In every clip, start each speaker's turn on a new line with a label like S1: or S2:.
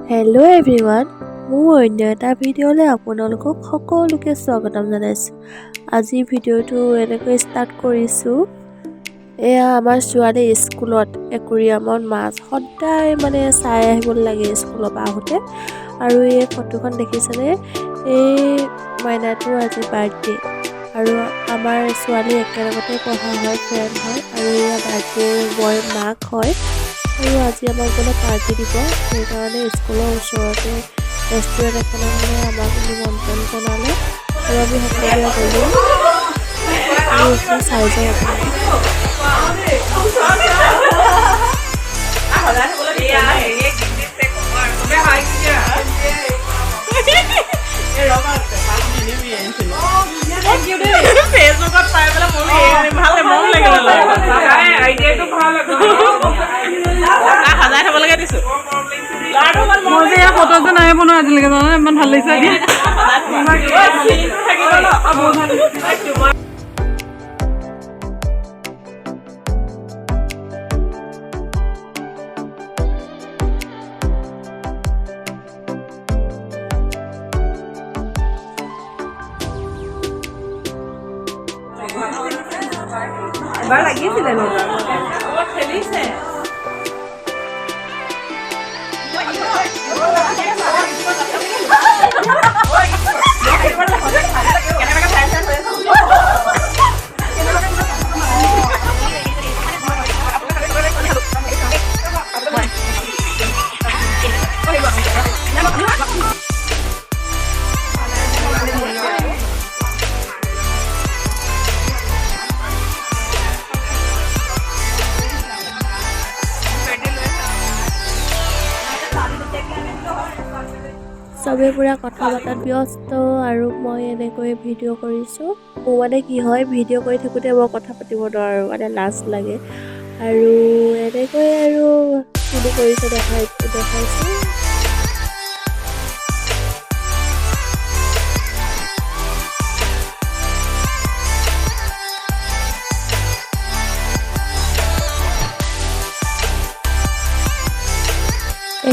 S1: Hello' everyone, মোৰ অন্য এটা ভিডিঅ'লৈ আপোনালোকক সকলোকে স্বাগতম জনাইছোঁ। আজি ভিডিঅ'টো এনেকৈ ষ্টাৰ্ট কৰিছোঁ। এয়া আমাৰ ছোৱালী স্কুলত একুৰিয়ামত মাছ সদায় চাই আহিব লাগে স্কুলৰ পৰা আহোঁতে। আৰু এই ফটোখন দেখিছেনে? এই মাইনাটোৰ আজি বাৰ্থডে আৰু আমাৰ ছোৱালী একেলগতে পঢ়া হয়, ফ্ৰেণ্ড হয় আৰু এয়া বাৰ্থডে বয় মাক হয়। আৰু আজি আমাক পাৰ্টি দিব, সেইকাৰণে স্কুলৰ ওচৰতে ৰেষ্টুৰেণ্ট এখনত আমাক নিমন্ত্ৰণ জনালে আৰু আমি সকলোৱে গ'লোঁ আৰু এতিয়া চাই যাওঁ
S2: ফটো নাই বনোৱা আজিলৈকে জানো, ইমান ভাল লাগিছে। এবাৰ লাগিছিলে খেলিছে।
S1: চবে পুৰা কথা পতাত ব্যস্ত আৰু মই এনেকৈ ভিডিঅ' কৰিছোঁ। মোৰ কি হয়, ভিডিঅ' কৰি থাকোঁতে মই কথা পাতিব নোৱাৰোঁ, লাজ লাগে আৰু এনেকৈ আৰু কিনো কৰিছে দেখাইছোঁ।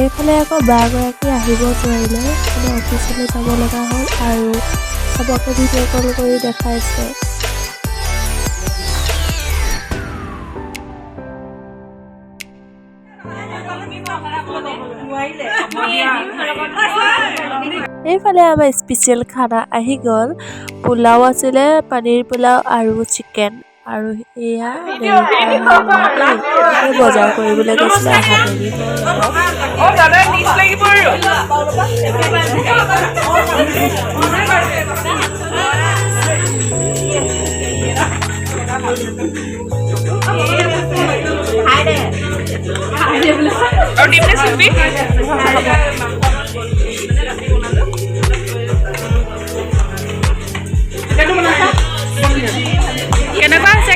S1: এইফালে আকৌ বাগৰাকী আহিব নোৱাৰিলে, অফিচলৈ যাব লগা হ'ল আৰু চবকে ভিডিঅ' কল কৰি দেখাইছে। এইফালে আমাৰ স্পেচিয়েল খানা আহি গ'ল। পোলাও আছিলে, পনীৰ পোলাও আৰু চিকেন। আৰু এয়া বজাৰ কৰিবলৈ গৈছিলে, আহা দেৰি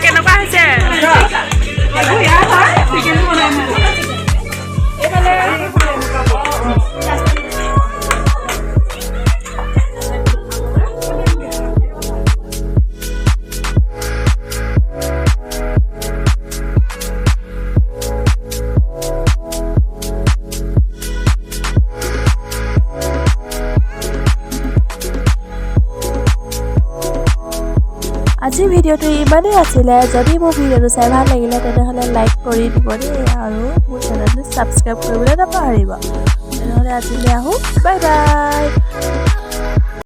S2: কেনেকুৱা হৈছে
S1: আজিৰ ভিডিঅ'টো ইমানেই আছিলে। যদি মোৰ ভিডিঅ'টো চাই ভাল লাগিলে তেনেহ'লে লাইক কৰি দিব দেই আৰু মোৰ চেনেলটো ছাবস্ক্ৰাইব কৰিবলৈ নাপাহৰিব। তেনেহ'লে আজিলৈ আহোঁ, বাই বাই।